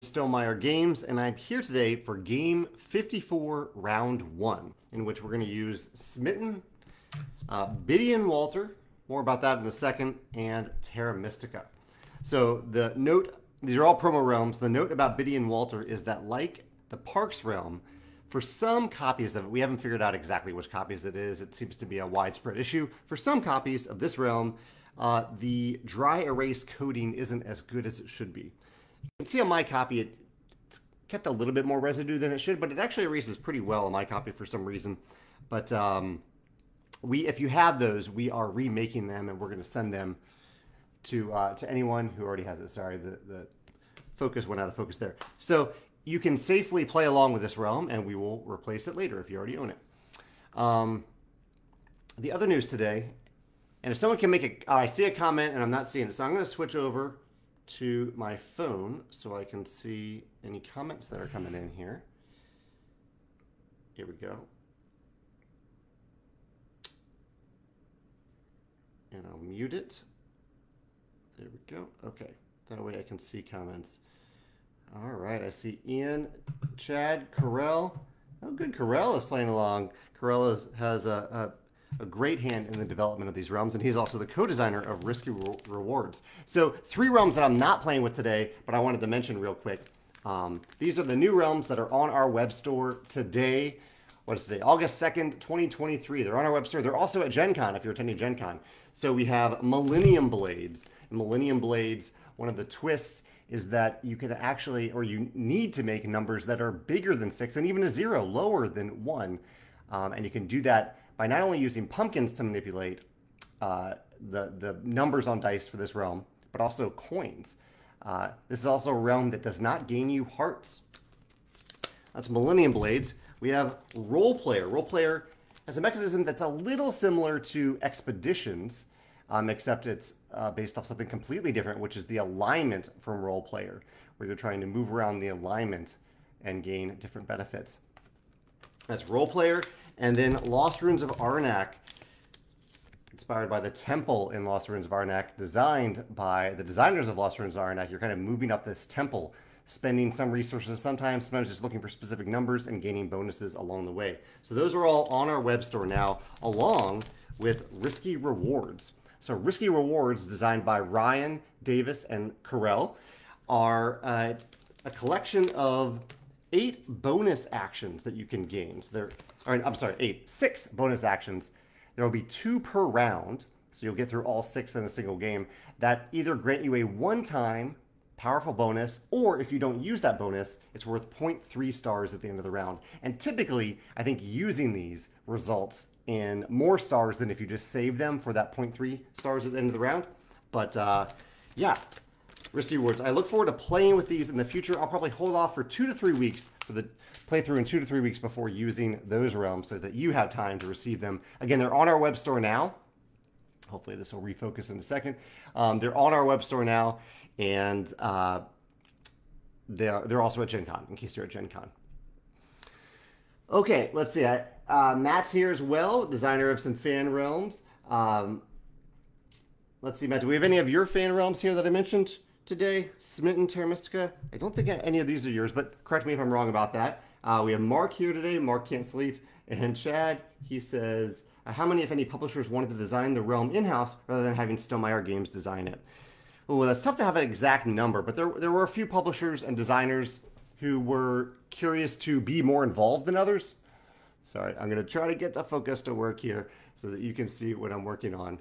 Stonemeyer Games, and I'm here today for game 54, round 1, in which we're going to use Smitten, Biddy and Walter, more about that in a second, and Terra Mystica. So the note, these are all promo realms. The note about Biddy and Walter is that, like the Parks realm, for some copies of it, we haven't figured out exactly which copies it is. It seems to be a widespread issue. For some copies of this realm, the dry erase coding isn't as good as it should be. You can see on my copy, it's kept a little bit more residue than it should, but it actually erases pretty well on my copy for some reason. But if you have those, we are remaking them, and we're going to send them to anyone who already has it. Sorry, the focus went out of focus there. So you can safely play along with this realm, and we will replace it later if you already own it. The other news today, and if someone can make it, I see a comment and I'm not seeing it, so I'm going to switch over to my phone so I can see any comments that are coming in here. Here we go. And I'll mute it. There we go. Okay. That way I can see comments. All right. I see Ian, Chad, Carell. Oh, good. Carell is playing along. Carell has a great hand in the development of these realms, and he's also the co-designer of Risky Rewards. So 3 realms that I'm not playing with today, but I wanted to mention real quick. These are the new realms that are on our web store today. What is today? August 2nd, 2023. They're on our web store. They're also at Gen Con if you're attending Gen Con. So we have Millennium Blades. And Millennium Blades, one of the twists is that you can actually, or you need to make numbers that are bigger than 6 and even a 0 lower than 1. And you can do that by not only using pumpkins to manipulate the numbers on dice for this realm, but also coins. This is also a realm that does not gain you hearts. That's Millennium Blades. We have Role Player. Role Player has a mechanism that's a little similar to Expeditions, except it's based off something completely different, which is the alignment from Role Player, where you're trying to move around the alignment and gain different benefits. That's Role Player. And then Lost Ruins of Arnak, inspired by the temple in Lost Ruins of Arnak, designed by the designers of Lost Ruins of Arnak. You're kind of moving up this temple, spending some resources sometimes just looking for specific numbers and gaining bonuses along the way. So those are all on our web store now, along with Risky Rewards. So Risky Rewards, designed by Ryan, Davis, and Carell, are a collection of 8 bonus actions that you can gain. So I'm 6 bonus actions. There will be 2 per round, so you'll get through all 6 in a single game, that either grant you a one-time powerful bonus, or if you don't use that bonus, it's worth 0.3 stars at the end of the round. And typically, I think using these results in more stars than if you just save them for that 0.3 stars at the end of the round. But yeah, Risky Rewards. I look forward to playing with these in the future. I'll probably hold off for 2 to 3 weeks for the playthrough in 2 to 3 weeks before using those realms so that you have time to receive them. Again, they're on our web store now. Hopefully this will refocus in a second. They're on our web store now, and they're also at Gen Con, in case you're at Gen Con. Okay, let's see. Matt's here as well, designer of some fan realms. Let's see, Matt, do we have any of your fan realms here that I mentioned today? Smitten, Terra Mystica? I don't think any of these are yours, but correct me if I'm wrong about that. We have Mark here today. Mark can't sleep. And Chad, he says, how many, if any, publishers wanted to design the realm in-house rather than having Stonemeyer Games design it? Well, that's tough to have an exact number, but there were a few publishers and designers who were curious to be more involved than others. Sorry, I'm going to try to get the focus to work here so that you can see what I'm working on.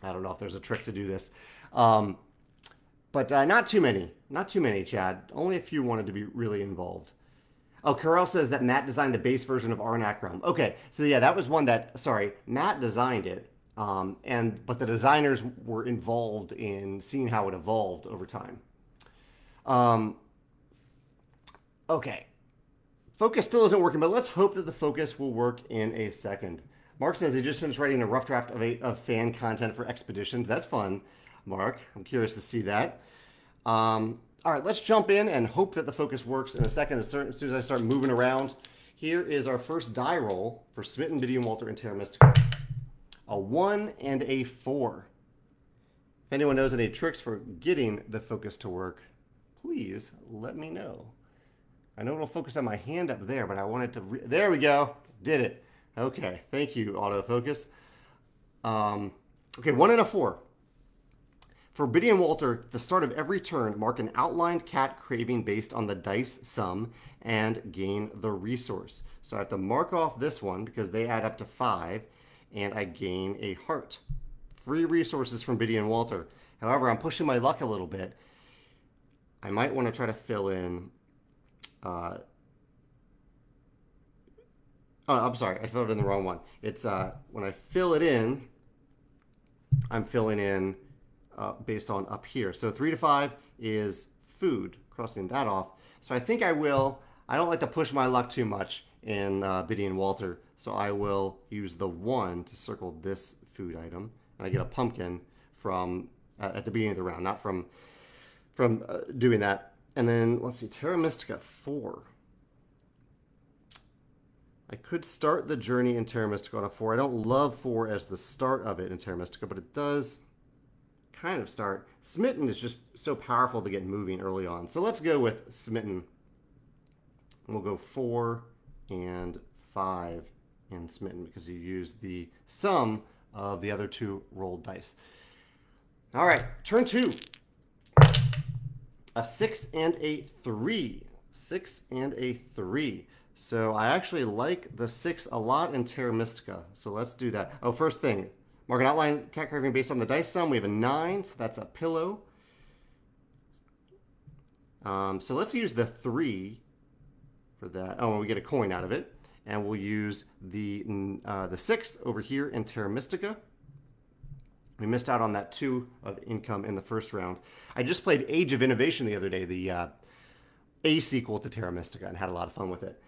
I don't know if there's a trick to do this. But not too many, Chad. Only a few wanted to be really involved. Oh, Carell says that Matt designed the base version of Arnak Realm. Okay, so yeah, that was one that, sorry, Matt designed it, but the designers were involved in seeing how it evolved over time. Okay, focus still isn't working, but let's hope that the focus will work in a second. Mark says he just finished writing a rough draft of fan content for Expeditions. That's fun, Mark. I'm curious to see that. All right, let's jump in and hope that the focus works in a second as soon as I start moving around. Here is our first die roll for Smitten, Biddy, and Walter and Terra Mystica. A 1 and a 4. If anyone knows any tricks for getting the focus to work, please let me know. I know it'll focus on my hand up there, but I wanted to... There we go. Did it. Okay. Thank you, autofocus. Okay, 1 and a 4. For Biddy and Walter, at the start of every turn, mark an outlined cat craving based on the dice sum and gain the resource. So I have to mark off this one because they add up to 5, and I gain a heart. 3 resources from Biddy and Walter. However, I'm pushing my luck a little bit. I might want to try to fill in... oh, I'm sorry. I filled in the wrong one. It's when I fill it in, I'm filling in based on up here. So 3 to 5 is food, crossing that off. So I think I will. I don't like to push my luck too much in Biddy and Walter. So I will use the 1 to circle this food item. And I get a pumpkin from at the beginning of the round, not from doing that. And then, let's see, Terra Mystica 4. I could start the journey in Terra Mystica on a 4. I don't love 4 as the start of it in Terra Mystica, but it does kind of start. Smitten is just so powerful to get moving early on. So let's go with Smitten. We'll go 4 and 5 in Smitten because you use the sum of the other 2 rolled dice. All right, turn 2. A 6 and a 3. 6 and a 3. So I actually like the 6 a lot in Terra Mystica. So let's do that. Oh, first thing. Mark an outline cat carving based on the dice sum. We have a 9, so that's a pillow. So let's use the 3 for that. Oh, and we get a coin out of it. And we'll use the 6 over here in Terra Mystica. We missed out on that 2 of income in the first round. I just played Age of Innovation the other day, the A sequel to Terra Mystica, and had a lot of fun with it.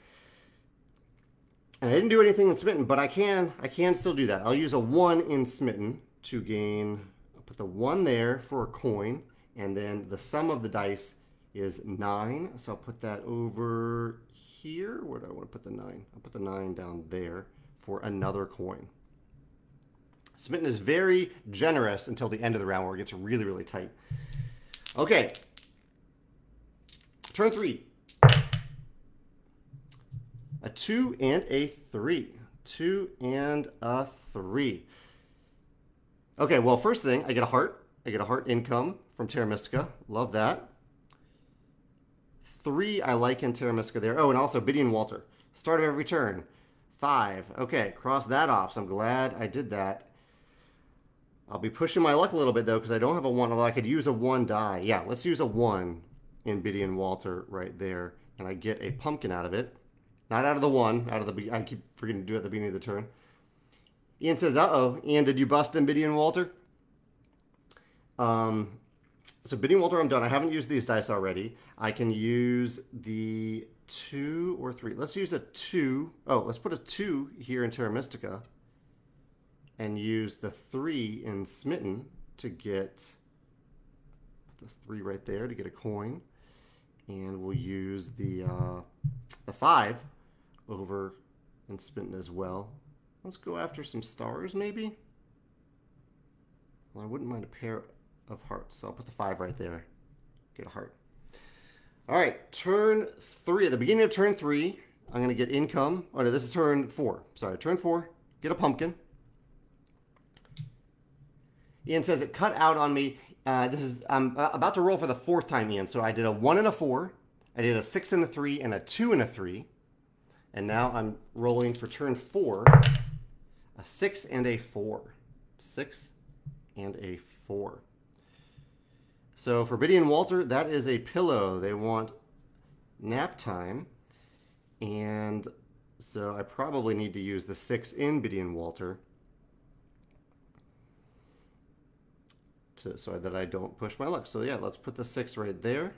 And I didn't do anything in Smitten, but I can still do that. I'll use a 1 in Smitten to gain, I'll put the 1 there for a coin, and then the sum of the dice is 9. So I'll put that over here. Where do I want to put the 9? I'll put the 9 down there for another coin. Smitten is very generous until the end of the round where it gets really, really tight. Okay. Turn 3. A 2 and a 3. 2 and a 3. Okay, well, first thing, I get a heart. I get a heart income from Terra Mystica. Love that. 3 I like in Terra Mystica there. Oh, and also Biddy and Walter. Start of every turn. 5. Okay, cross that off, so I'm glad I did that. I'll be pushing my luck a little bit, though, because I don't have a 1, although I could use a 1 die. Yeah, let's use a 1 in Biddy and Walter right there, and I get a pumpkin out of it. Not out of the 1, out of the... I keep forgetting to do it at the beginning of the turn. Ian says, uh-oh. Ian, did you bust in Biddy and Walter? So Biddy and Walter, I'm done. I haven't used these dice already. I can use the 2 or 3. Let's use a 2. Oh, let's put a 2 here in Terra Mystica. And use the 3 in Smitten to get... Put this 3 right there to get a coin. And we'll use the 5 over in Smitten as well. Let's go after some stars, maybe? Well, I wouldn't mind a pair of hearts, so I'll put the 5 right there. Get a heart. All right, turn 3. At the beginning of turn 3, I'm going to get income. Oh, no, this is turn 4. Sorry, turn 4. Get a pumpkin. Ian says it cut out on me. I'm about to roll for the 4th time, Ian. So I did a 1 and a 4. I did a 6 and a 3 and a 2 and a 3. And now I'm rolling for turn 4. A 6 and a 4. 6 and a 4. So for Biddy and Walter, that is a pillow. They want nap time. And so I probably need to use the 6 in Biddy and Walter so that I don't push my luck. So yeah, let's put the 6 right there.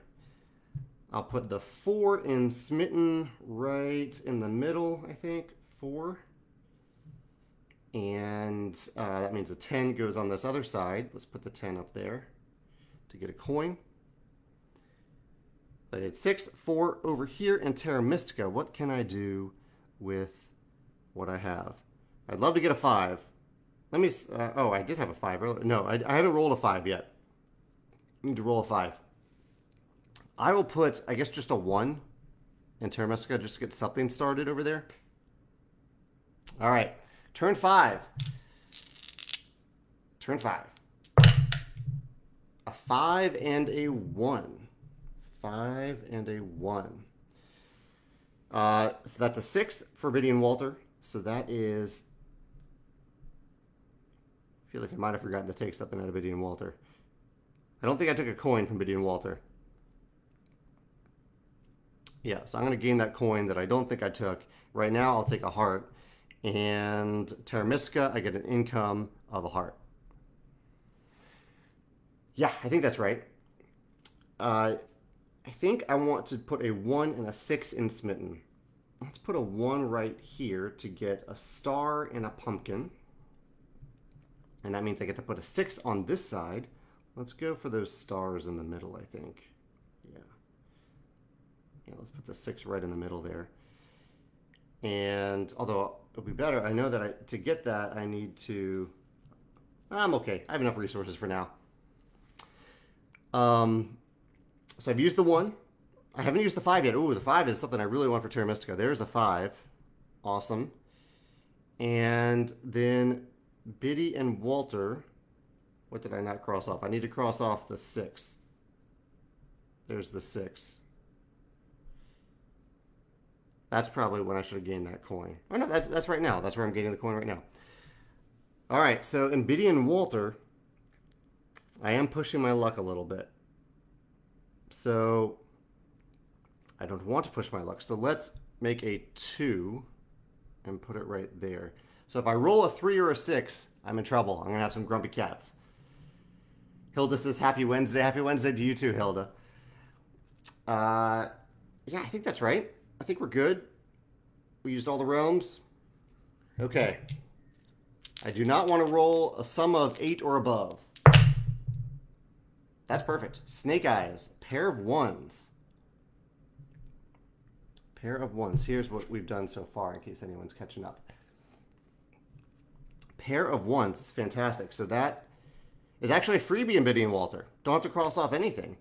I'll put the 4 in Smitten right in the middle, I think. 4. And that means the 10 goes on this other side. Let's put the 10 up there to get a coin. I did 6, 4 over here in Terra Mystica. What can I do with what I have? I'd love to get a 5. Let me, oh, I did have a 5 earlier. No, I haven't rolled a 5 yet. I need to roll a 5. I will put, I guess, just a 1 in Terra Mystica just to get something started over there. All right, turn 5. Turn 5. A 5 and a 1. 5 and a 1. So that's a 6 for Biddy and Walter. So that is... I feel like I might have forgotten to take something out of Biddy and Walter. I don't think I took a coin from Biddy and Walter. Yeah, so I'm going to gain that coin that I don't think I took. Right now, I'll take a heart. And Terra Mystica, I get an income of a heart. Yeah, I think that's right. I think I want to put a 1 and a 6 in Smitten. Let's put a 1 right here to get a star and a pumpkin. And that means I get to put a 6 on this side. Let's go for those stars in the middle, I think. Yeah. Yeah, let's put the 6 right in the middle there. And although it'll be better, I know that to get that, I need to... I'm okay. I have enough resources for now. So I've used the 1. I haven't used the 5 yet. Ooh, the 5 is something I really want for Terra Mystica. There's a 5. Awesome. And then Biddy and Walter. What did I not cross off? I need to cross off the 6. There's the 6. That's probably when I should have gained that coin. Oh no, that's right now. That's where I'm gaining the coin right now. All right, so in Biddy and Walter, I am pushing my luck a little bit. So I don't want to push my luck. So let's make a 2 and put it right there. So if I roll a 3 or a 6, I'm in trouble. I'm going to have some grumpy cats. Hilda says, happy Wednesday. Happy Wednesday to you too, Hilda. Yeah, I think that's right. I think we're good. We used all the realms. Okay. I do not want to roll a sum of 8 or above. That's perfect. Snake Eyes. Pair of 1s. Pair of 1s. Here's what we've done so far in case anyone's catching up. Pair of 1s is fantastic. So that is actually a freebie in Biddy and Walter. Don't have to cross off anything.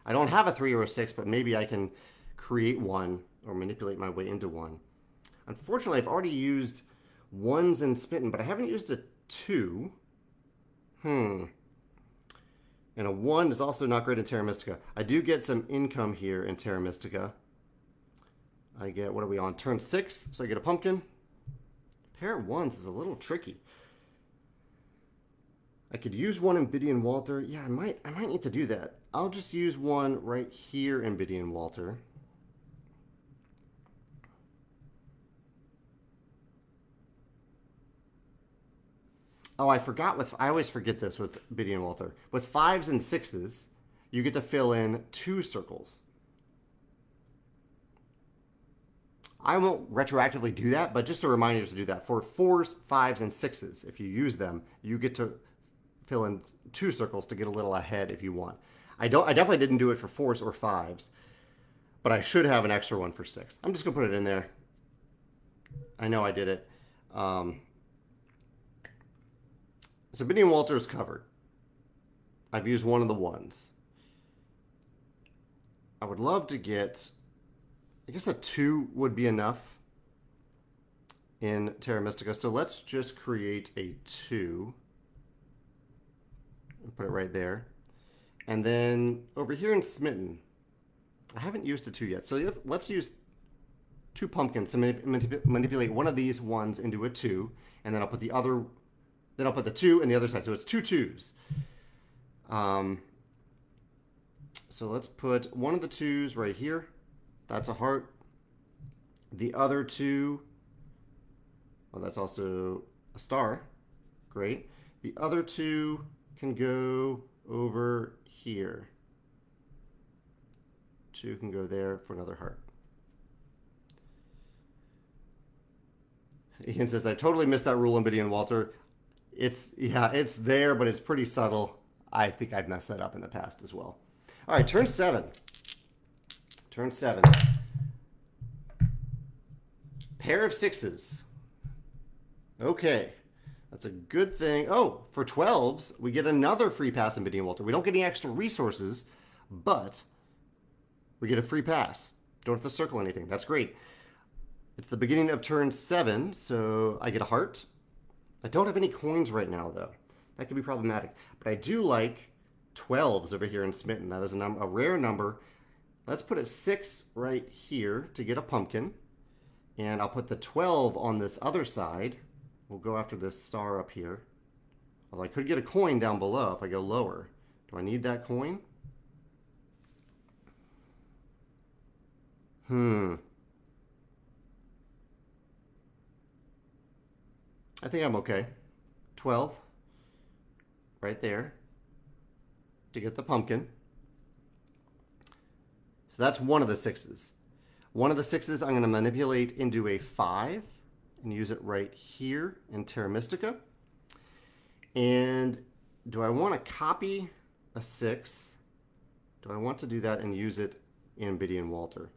I don't have a 3 or a 6, but maybe I can create 1 or manipulate my way into 1. Unfortunately, I've already used 1s in Smitten, but I haven't used a 2. And a 1 is also not great in Terra Mystica. I do get some income here in Terra Mystica. I get, what are we on? Turn 6, so I get a pumpkin. Pair of 1s is a little tricky. I could use 1 in Biddy and Walter. Yeah, I might need to do that. I'll just use 1 right here in Biddy and Walter. Oh, I always forget this with Biddy and Walter. With 5s and 6s, you get to fill in 2 circles. I won't retroactively do that, but just a reminder to do that. For 4s, 5s, and 6s, if you use them, you get to fill in 2 circles to get a little ahead if you want. I definitely didn't do it for 4s or 5s, but I should have an extra one for 6. I'm just going to put it in there. I know I did it. So Biddy and Walter is covered. I've used 1 of the 1s. I would love to get, I guess a 2 would be enough in Terra Mystica. So let's just create a 2 and put it right there. And then over here in Smitten, I haven't used a 2 yet. So let's use 2 pumpkins to manipulate one of these 1s into a 2. And then I'll put the other... Then I'll put the 2 in the other side. So it's 2 2s. So let's put one of the 2s right here. That's a heart. The other 2, well, that's also a star. Great. The other 2 can go over here. 2 can go there for another heart. Ian says, I totally missed that rule in Biddy and Walter. It's there, but it's pretty subtle. I think I've messed that up in the past as well. All right, turn 7. Turn 7. Pair of 6s. Okay, that's a good thing. Oh, for 12s, we get another free pass in Biddy and Walter. We don't get any extra resources, but We get a free pass. Don't have to circle anything. That's great. It's the beginning of turn 7, so I get a heart. I don't have any coins right now, though. That could be problematic. But I do like 12s over here in Smitten. That is a rare number. Let's put a 6 right here to get a pumpkin. And I'll put the 12 on this other side. We'll go after this star up here. Although I could get a coin down below if I go lower. Do I need that coin? I think I'm okay. 12 right there to get the pumpkin. So that's one of the 6s. One of the 6s I'm going to manipulate into a 5 and use it right here in Terra Mystica. And do I want to copy a 6? Do I want to do that and use it in Biddy and Walter?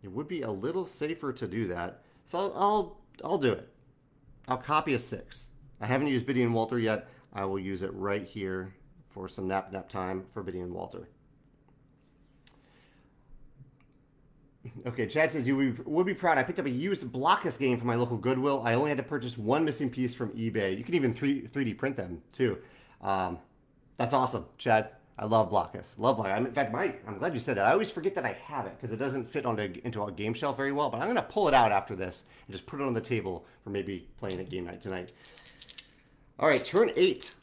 It would be a little safer to do that. So I'll do it. I'll copy a 6. I haven't used Biddy and Walter yet. I will use it right here for some nap time for Biddy and Walter. Okay, Chad says, you would be proud. I picked up a used Blockus game from my local Goodwill. I only had to purchase one missing piece from eBay. You can even 3D print them, too. That's awesome, Chad. I love Blockus. Love Blockus. In fact, I'm glad you said that. I always forget that I have it because it doesn't fit into a game shelf very well. But I'm going to pull it out after this and just put it on the table for maybe playing at game night tonight. All right, turn 8.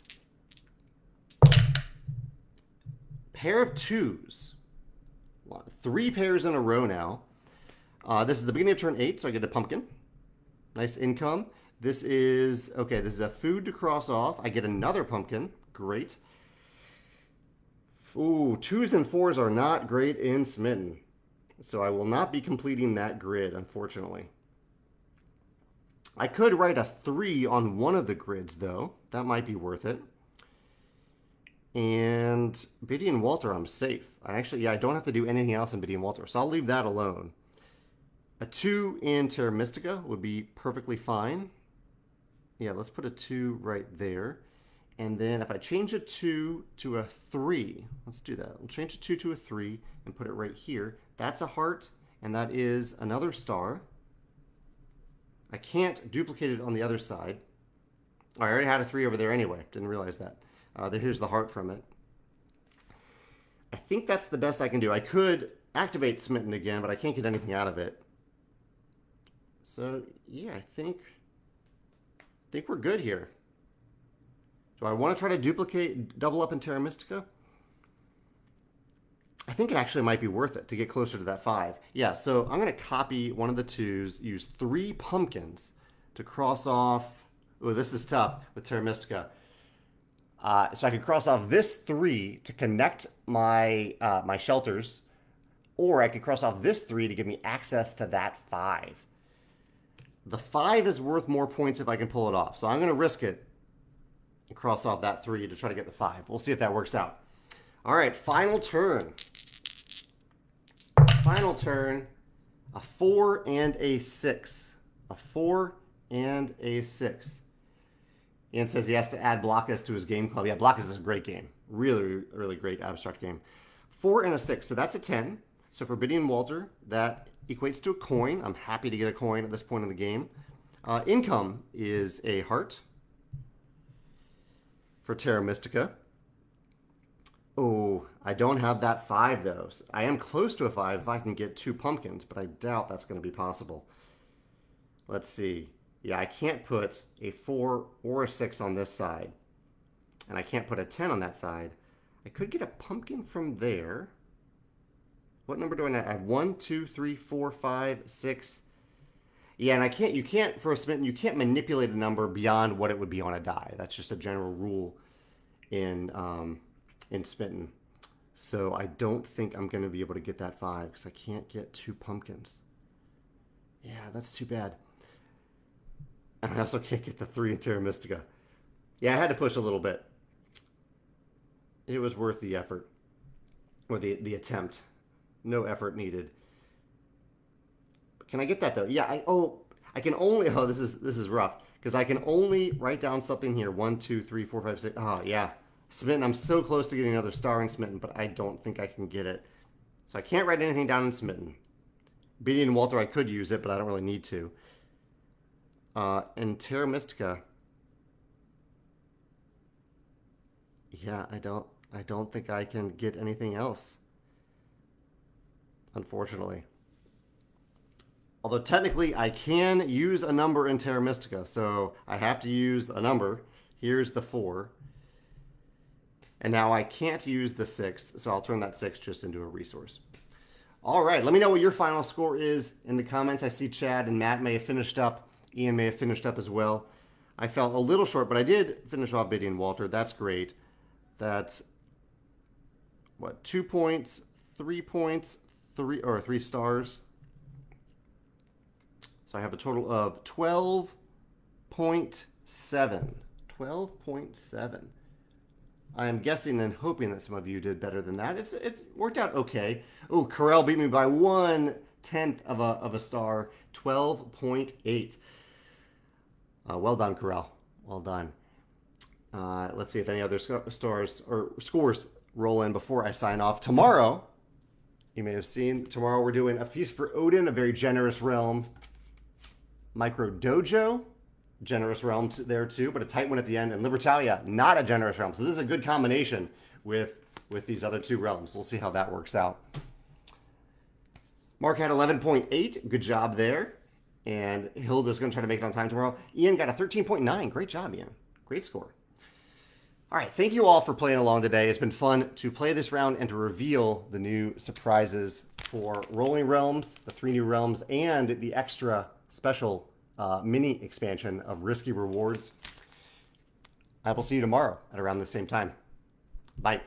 Pair of 2s. 3 pairs in a row now. This is the beginning of turn 8, so I get a pumpkin. Nice income. This is a food to cross off. I get another pumpkin. Great. Ooh, 2s and 4s are not great in Smitten. So I will not be completing that grid, unfortunately. I could write a 3 on one of the grids, though. That might be worth it. And Biddy and Walter, I'm safe. I don't have to do anything else in Biddy and Walter, so I'll leave that alone. A 2 in Terra Mystica would be perfectly fine. Yeah, let's put a 2 right there. And then if I change a 2 to a 3, let's do that. We'll change a 2 to a 3 and put it right here. That's a heart, and that is another star. I can't duplicate it on the other side. I already had a 3 over there anyway. Didn't realize that. Here's the heart from it. I think that's the best I can do. I could activate Smitten again, but I can't get anything out of it. So, yeah, I think we're good here. Do I want to try to double up in Terra Mystica? I think it actually might be worth it to get closer to that 5. Yeah, so I'm going to copy one of the 2s, use 3 pumpkins to cross off. Oh, this is tough with Terra Mystica. So I could cross off this 3 to connect my my shelters, or I could cross off this 3 to give me access to that 5. The 5 is worth more points if I can pull it off, so I'm going to risk it and cross off that 3 to try to get the 5. We'll see if that works out. All right, final turn. Final turn, a 4 and a 6. A 4 and a 6. Ian says he has to add Blockus to his game club. Yeah, Blockus is a great game. Really, really great abstract game. 4 and a 6, so that's a 10. So for Biddy and Walter, that equates to a coin. I'm happy to get a coin at this point in the game. Income is a heart for Terra Mystica. Oh, I don't have that 5, though. I am close to a 5 if I can get 2 pumpkins, but I doubt that's going to be possible. Let's see. Yeah, I can't put a 4 or a 6 on this side. And I can't put a 10 on that side. I could get a pumpkin from there. What number do I have? I have 1, 2, 3, 4, 5, 6. Yeah, and you can't, for a Smitten, you can't manipulate a number beyond what it would be on a die. That's just a general rule in Smitten. So I don't think I'm going to be able to get that 5 because I can't get 2 pumpkins. Yeah, that's too bad. I also can't get the 3 in Terra Mystica. Yeah, I had to push a little bit. It was worth the effort. Or the attempt. No effort needed. Can I get that though? Yeah, I can only, this is rough. Because I can only write down something here. 1, 2, 3, 4, 5, 6. Oh, yeah. Smitten, I'm so close to getting another star in Smitten, but I don't think I can get it. So I can't write anything down in Smitten. Biddy and Walter, I could use it, but I don't really need to. And Terra Mystica. Yeah, I don't think I can get anything else. Unfortunately. Although technically I can use a number in Terra Mystica, so I have to use a number. Here's the 4. And now I can't use the 6, so I'll turn that 6 just into a resource. All right, let me know what your final score is in the comments. I see Chad and Matt may have finished up. Ian may have finished up as well. I fell a little short, but I did finish off Biddy and Walter. That's great. That's, what, 2 points, 3 points, 3 stars. So I have a total of 12.7. 12.7. I am guessing and hoping that some of you did better than that. It's worked out okay. Oh, Corel beat me by 1/10 of a star. 12.8. Well done, Corel. Well done. Let's see if any other scores roll in before I sign off. Tomorrow, you may have seen, tomorrow we're doing a Feast for Odin, a very generous realm. Micro Dojo, generous realm there too, but a tight one at the end. And Libertalia, not a generous realm. So this is a good combination with these other 2 realms. We'll see how that works out. Mark had 11.8. Good job there. And Hilda's going to try to make it on time tomorrow. Ian got a 13.9. Great job, Ian. Great score. All right, thank you all for playing along today. It's been fun to play this round and to reveal the new surprises for Rolling Realms, the 3 new realms, and the extra special mini expansion of Risky Rewards. I will see you tomorrow at around the same time. Bye.